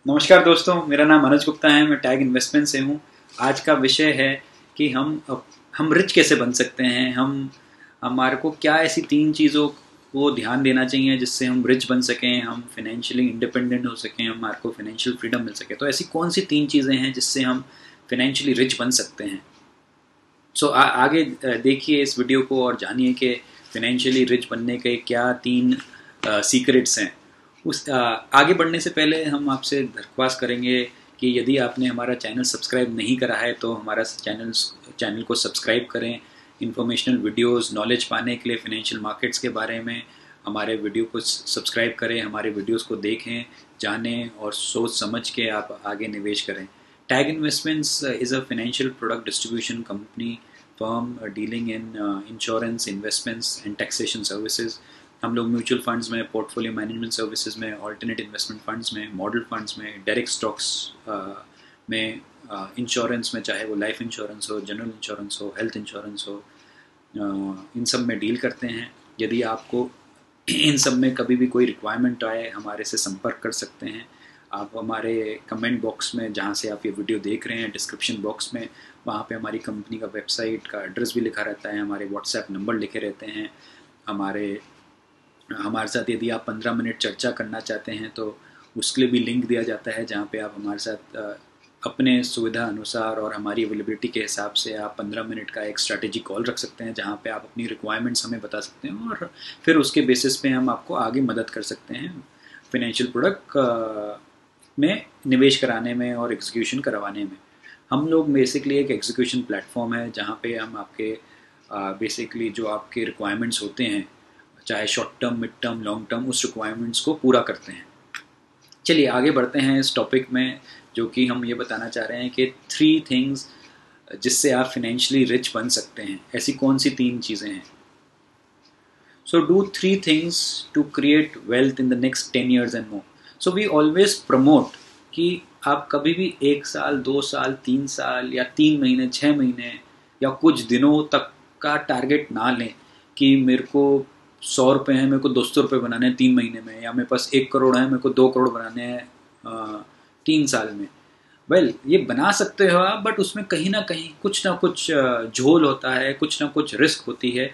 नमस्कार दोस्तों, मेरा नाम मनोज गुप्ता है। मैं टैग इन्वेस्टमेंट से हूँ। आज का विषय है कि हम रिच कैसे बन सकते हैं। हमारे को क्या ऐसी तीन चीज़ों को ध्यान देना चाहिए जिससे हम रिच बन सकें, हम फाइनेंशियली इंडिपेंडेंट हो सकें, हमारे को फाइनेंशियल फ्रीडम मिल सके। तो ऐसी कौन सी तीन चीज़ें हैं जिससे हम फाइनेंशियली रिच बन सकते हैं। आगे देखिए इस वीडियो को और जानिए कि फाइनेंशियली रिच बनने के क्या तीन सीक्रेट्स हैं। आगे बढ़ने से पहले हम आपसे दरख्वास्त करेंगे कि यदि आपने हमारा चैनल सब्सक्राइब नहीं करा है तो हमारा चैनल को सब्सक्राइब करें। इंफॉर्मेशनल वीडियोस, नॉलेज पाने के लिए फाइनेंशियल मार्केट्स के बारे में हमारे वीडियो को सब्सक्राइब करें, हमारे वीडियोस को देखें, जानें और सोच समझ के आप आगे निवेश करें। Tag Investments is a financial product distribution company firm dealing in insurance, investments and taxation services. हम लोग म्यूचुअल फंड्स में, पोर्टफोलियो मैनेजमेंट सर्विसेज में, ऑल्टरनेट इन्वेस्टमेंट फंड्स में, मॉडल फंड्स में, डायरेक्ट स्टॉक्स में, इंश्योरेंस में, चाहे वो लाइफ इंश्योरेंस हो, जनरल इंश्योरेंस हो, हेल्थ इंश्योरेंस हो, इन सब में डील करते हैं। यदि आपको इन सब में कभी भी कोई रिक्वायरमेंट आए, हमारे से संपर्क कर सकते हैं। आप हमारे कमेंट बॉक्स में, जहाँ से आप ये वीडियो देख रहे हैं, डिस्क्रिप्शन बॉक्स में, वहाँ पे हमारी कंपनी का वेबसाइट का एड्रेस भी लिखा रहता है, हमारे व्हाट्सएप नंबर लिखे रहते हैं। हमारे साथ यदि आप 15 मिनट चर्चा करना चाहते हैं तो उसके लिए भी लिंक दिया जाता है, जहाँ पे आप हमारे साथ अपने सुविधा अनुसार और हमारी अवेलेबिलिटी के हिसाब से आप 15 मिनट का एक स्ट्रैटेजी कॉल रख सकते हैं, जहाँ पे आप अपनी रिक्वायरमेंट्स हमें बता सकते हैं और फिर उसके बेसिस पे हम आपको आगे मदद कर सकते हैं फाइनेंशियल प्रोडक्ट में निवेश कराने में और एग्जीक्यूशन करवाने में। हम लोग बेसिकली एक एग्जीक्यूशन प्लेटफॉर्म है, जहाँ पे हम आपके बेसिकली जो आपके रिक्वायरमेंट्स होते हैं, चाहे short term, mid term, long term, उस रिक्वायरमेंट्स को पूरा करते हैं। चलिए आगे बढ़ते हैं इस टॉपिक में, जो कि हम ये बताना चाह रहे हैं कि 3 थिंग्स जिससे आप फाइनेंशियली रिच बन सकते हैं। ऐसी कौन सी 3 चीज़ें हैं। So do 3 things to create wealth in the next 10 years and more. So we always promote कि आप कभी भी 1 साल, 2 साल, 3 साल या 3 महीने, 6 महीने या कुछ दिनों तक का टारगेट ना लें कि मेरे को 100 रुपये हैं, मेरे को 200 रुपये बनाने हैं 3 महीने में, या मेरे पास 1 करोड़ है, मेरे को 2 करोड़ बनाने हैं 3 साल में। ये बना सकते हो आप, बट उसमें कहीं ना कहीं कुछ ना कुछ झोल होता है, कुछ ना कुछ रिस्क होती है।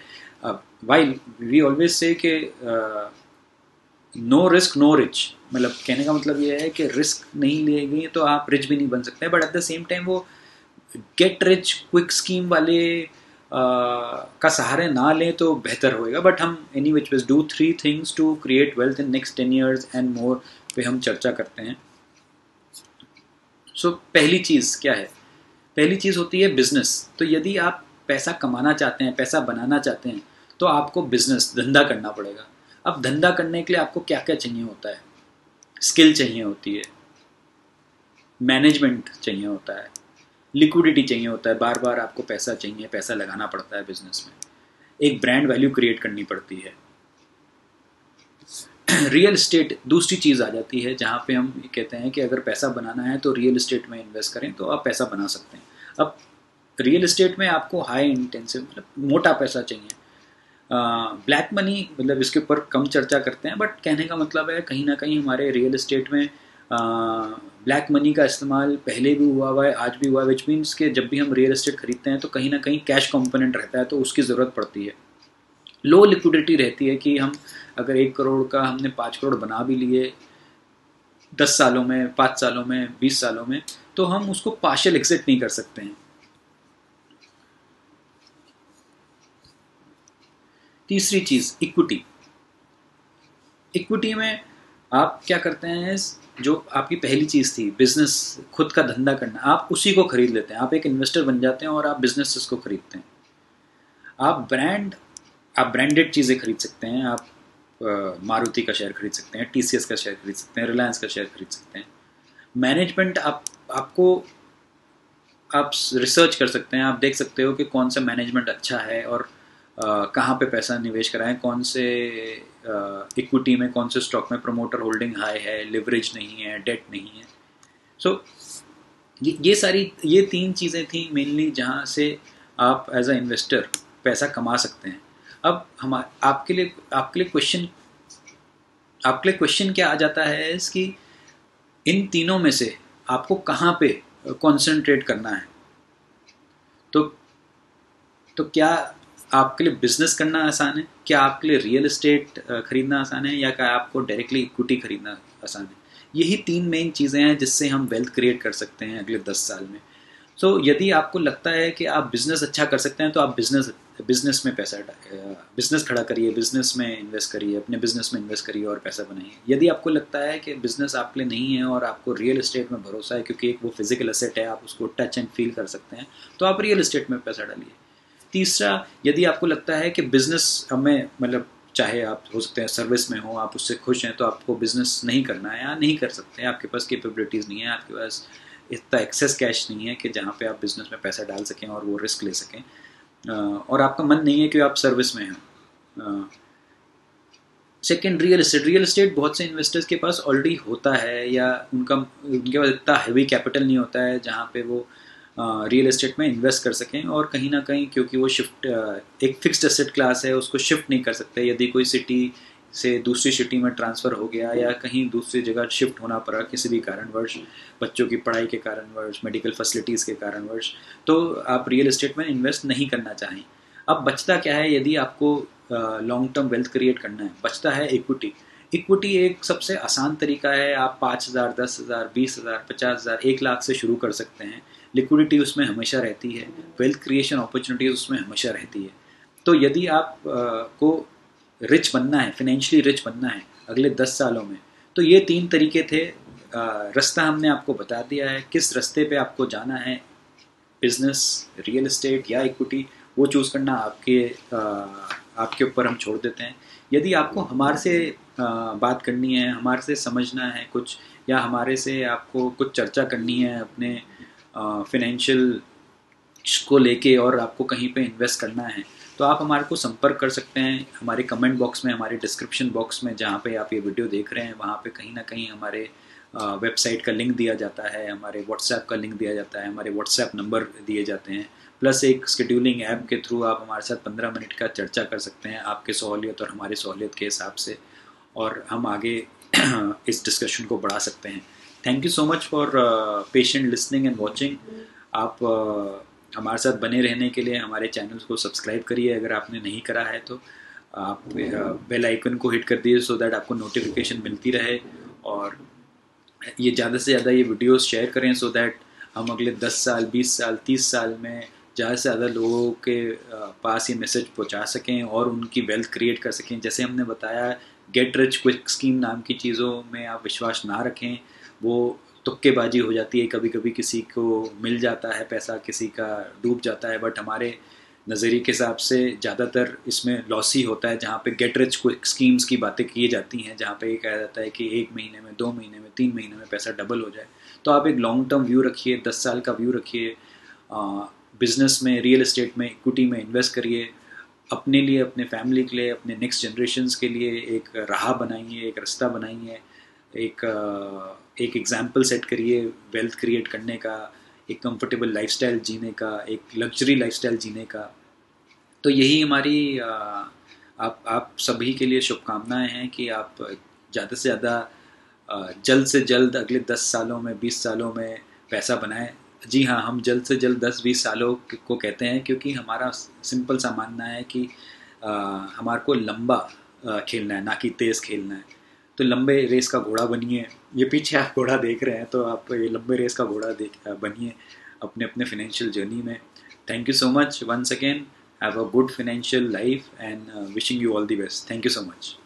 वाइल वी ऑलवेज से कि नो रिस्क नो रिच, मतलब कहने का मतलब ये है कि रिस्क नहीं लेंगे तो आप रिच भी नहीं बन सकते, but at the same time वो गेट रिच क्विक स्कीम वाले का सहारे ना लें तो बेहतर होएगा। बट हम any which ways do 3 things to create wealth in next 10 years and more पे हम चर्चा करते हैं। पहली चीज़ क्या है? पहली चीज़ होती है बिजनेस। तो यदि आप पैसा कमाना चाहते हैं, पैसा बनाना चाहते हैं, तो आपको बिजनेस, धंधा करना पड़ेगा। अब धंधा करने के लिए आपको क्या क्या चाहिए होता है? स्किल चाहिए होती है, मैनेजमेंट चाहिए होता है, लिक्विडिटी चाहिए होता है, बार बार आपको पैसा चाहिए, पैसा लगाना पड़ता है बिजनेस में, एक ब्रांड वैल्यू क्रिएट करनी पड़ती है। रियल इस्टेट दूसरी चीज़ आ जाती है, जहाँ पे हम कहते हैं कि अगर पैसा बनाना है तो रियल इस्टेट में इन्वेस्ट करें तो आप पैसा बना सकते हैं। अब रियल इस्टेट में आपको हाई इंटेंसिव, मतलब मोटा पैसा चाहिए। ब्लैक मनी, मतलब इसके ऊपर कम चर्चा करते हैं, बट कहने का मतलब है कहीं ना कहीं हमारे रियल इस्टेट में ब्लैक मनी का इस्तेमाल पहले भी हुआ है, आज भी हुआ है, विच मीन्स कि जब भी हम रियल इस्टेट खरीदते हैं तो कहीं ना कहीं कैश कंपोनेंट रहता है, तो उसकी ज़रूरत पड़ती है। लो लिक्विडिटी रहती है कि हम अगर 1 करोड़ का हमने 5 करोड़ बना भी लिए 10 सालों में, 5 सालों में, 20 सालों में, तो हम उसको पार्शियल एग्जिट नहीं कर सकते हैं। तीसरी चीज़ इक्विटी। इक्विटी में आप क्या करते हैं, जो आपकी पहली चीज़ थी बिजनेस, खुद का धंधा करना, आप उसी को खरीद लेते हैं। आप एक इन्वेस्टर बन जाते हैं और आप बिजनेसेस को खरीदते हैं। आप ब्रांडेड चीज़ें खरीद सकते हैं। आप मारुति का शेयर खरीद सकते हैं, TCS का शेयर खरीद सकते हैं, रिलायंस का शेयर खरीद सकते हैं। मैनेजमेंट आप रिसर्च कर सकते हैं, आप देख सकते हो कि कौन सा मैनेजमेंट अच्छा है और कहाँ पे पैसा निवेश कराएं, कौन से इक्विटी में, कौन से स्टॉक में प्रमोटर होल्डिंग हाई है, लिवरेज नहीं है, डेट नहीं है। ये 3 चीज़ें थी मेनली, जहाँ से आप एज अ इन्वेस्टर पैसा कमा सकते हैं। अब आपके लिए क्वेश्चन क्या आ जाता है, इसकी इन तीनों में से आपको कहाँ पे कॉन्सेंट्रेट करना है। तो क्या आपके लिए बिजनेस करना आसान है, क्या आपके लिए रियल एस्टेट खरीदना आसान है, या क्या आपको डायरेक्टली इक्विटी खरीदना आसान है। यही तीन मेन चीज़ें हैं जिससे हम वेल्थ क्रिएट कर सकते हैं अगले 10 साल में। सो यदि आपको लगता है कि आप बिज़नेस अच्छा कर सकते हैं तो आप बिज़नेस में बिज़नेस खड़ा करिए, बिज़नेस में इन्वेस्ट करिए, अपने बिज़नेस में इन्वेस्ट करिए और पैसा बनाइए। यदि आपको लगता है कि बिज़नेस आपके लिए नहीं है और आपको रियल एस्टेट में भरोसा है क्योंकि एक वो फिजिकल एसेट है, आप उसको टच एंड फील कर सकते हैं, तो आप रियल एस्टेट में पैसा डालिए। तीसरा, यदि आपको लगता है कि बिज़नेस हमें मतलब चाहे आप हो सकते हैं सर्विस में हो, आप उससे खुश हैं, तो आपको बिज़नेस नहीं करना है या नहीं कर सकते हैं, आपके पास कैपेबिलिटीज़ नहीं है, आपके पास इतना एक्सेस कैश नहीं है कि जहाँ पे आप बिज़नेस में पैसा डाल सकें और वो रिस्क ले सकें, और आपका मन नहीं है कि आप सर्विस में हैं। सेकेंड, रियल एस्टेट बहुत से इन्वेस्टर्स के पास ऑलरेडी होता है, या उनके पास इतना हैवी कैपिटल नहीं होता है जहाँ पे वो रियल एस्टेट में इन्वेस्ट कर सकें, और कहीं ना कहीं क्योंकि वो एक फिक्स्ड एसेट क्लास है, उसको शिफ्ट नहीं कर सकते। यदि कोई सिटी से दूसरी सिटी में ट्रांसफ़र हो गया या कहीं दूसरी जगह शिफ्ट होना पड़ा किसी भी कारणवश, बच्चों की पढ़ाई के कारणवश, मेडिकल फैसिलिटीज़ के कारणवश, तो आप रियल एस्टेट में इन्वेस्ट नहीं करना चाहें। अब बचता क्या है यदि आपको लॉन्ग टर्म वेल्थ क्रिएट करना है? बचता है इक्विटी। इक्विटी एक सबसे आसान तरीका है। आप 5,000, 10,000, 20,000, 50,000, 1,00,000 से शुरू कर सकते हैं। लिक्विडिटी उसमें हमेशा रहती है, वेल्थ क्रिएशन अपॉर्चुनिटीज उसमें हमेशा रहती है। तो यदि आप को रिच बनना है, फिनेंशियली रिच बनना है अगले 10 सालों में, तो ये 3 तरीके थे। रास्ता हमने आपको बता दिया है, किस रास्ते पे आपको जाना है, बिजनेस, रियल एस्टेट या इक्विटी, वो चूज़ करना आपके ऊपर हम छोड़ देते हैं। यदि आपको हमारे से बात करनी है, हमारे से समझना है कुछ, या हमारे से आपको कुछ चर्चा करनी है अपने फिनेंशियल को लेके, और आपको कहीं पे इन्वेस्ट करना है, तो आप हमारे को संपर्क कर सकते हैं हमारे कमेंट बॉक्स में, हमारे डिस्क्रिप्शन बॉक्स में, जहाँ पे आप ये वीडियो देख रहे हैं वहाँ पे कहीं ना कहीं हमारे वेबसाइट का लिंक दिया जाता है, हमारे व्हाट्सएप का लिंक दिया जाता है, हमारे व्हाट्सएप नंबर दिए जाते हैं, प्लस एक शेड्यूलिंग ऐप के थ्रू आप हमारे साथ 15 मिनट का चर्चा कर सकते हैं आपके सहूलियत और हमारी सहूलियत के हिसाब से, और हम आगे इस डिस्कशन को बढ़ा सकते हैं। Thank you so much for patient listening and watching. आप हमारे साथ बने रहने के लिए हमारे चैनल को सब्सक्राइब करिए, अगर आपने नहीं करा है तो आप बेल आइकन को हिट कर दीजिए सो दैट आपको नोटिफिकेशन मिलती रहे, और ये ज़्यादा से ज़्यादा ये वीडियोस शेयर करें सो दैट हम अगले 10 साल, 20 साल, 30 साल में ज़्यादा से ज़्यादा लोगों के पास ये मैसेज पहुंचा सकें और उनकी वेल्थ क्रिएट कर सकें। जैसे हमने बताया, गेट रिच क्विक स्कीम नाम की चीज़ों में आप विश्वास ना रखें, वो तुक्केबाजी हो जाती है। कभी कभी किसी को मिल जाता है पैसा, किसी का डूब जाता है, बट हमारे नज़रिए के हिसाब से ज़्यादातर इसमें लॉस ही होता है। जहाँ पे गेट रिच क्विक स्कीम्स की बातें की जाती हैं, जहाँ पे ये कहा जाता है कि 1 महीने में, 2 महीने में, 3 महीने में पैसा डबल हो जाए। तो आप एक लॉन्ग टर्म व्यू रखिए, 10 साल का व्यू रखिए, बिज़नेस में, रियल एस्टेट में, इक्विटी में इन्वेस्ट करिए, अपने लिए, अपने फैमिली के लिए, अपने नेक्स्ट जनरेशन्स के लिए एक राह बनाइए, एक रास्ता बनाइए, एक एग्जाम्पल सेट करिए वेल्थ क्रिएट करने का, एक कंफर्टेबल लाइफस्टाइल जीने का, एक लग्जरी लाइफस्टाइल जीने का। तो यही हमारी आप सभी के लिए शुभकामनाएं हैं कि आप ज़्यादा से ज़्यादा जल्द से जल्द अगले 10 सालों में, 20 सालों में पैसा बनाएं। जी हाँ, हम जल्द से जल्द 10-20 सालों को कहते हैं क्योंकि हमारा सिंपल सा मानना है कि हमारे को लंबा खेलना है, ना कि तेज़ खेलना है। तो लंबे रेस का घोड़ा बनिए। ये पीछे आप घोड़ा देख रहे हैं, तो आप ये लंबे रेस का घोड़ा बनिए अपने अपने फिनेंशियल जर्नी में। Thank you so much once again. Have a good financial life and wishing you all the best. Thank you so much.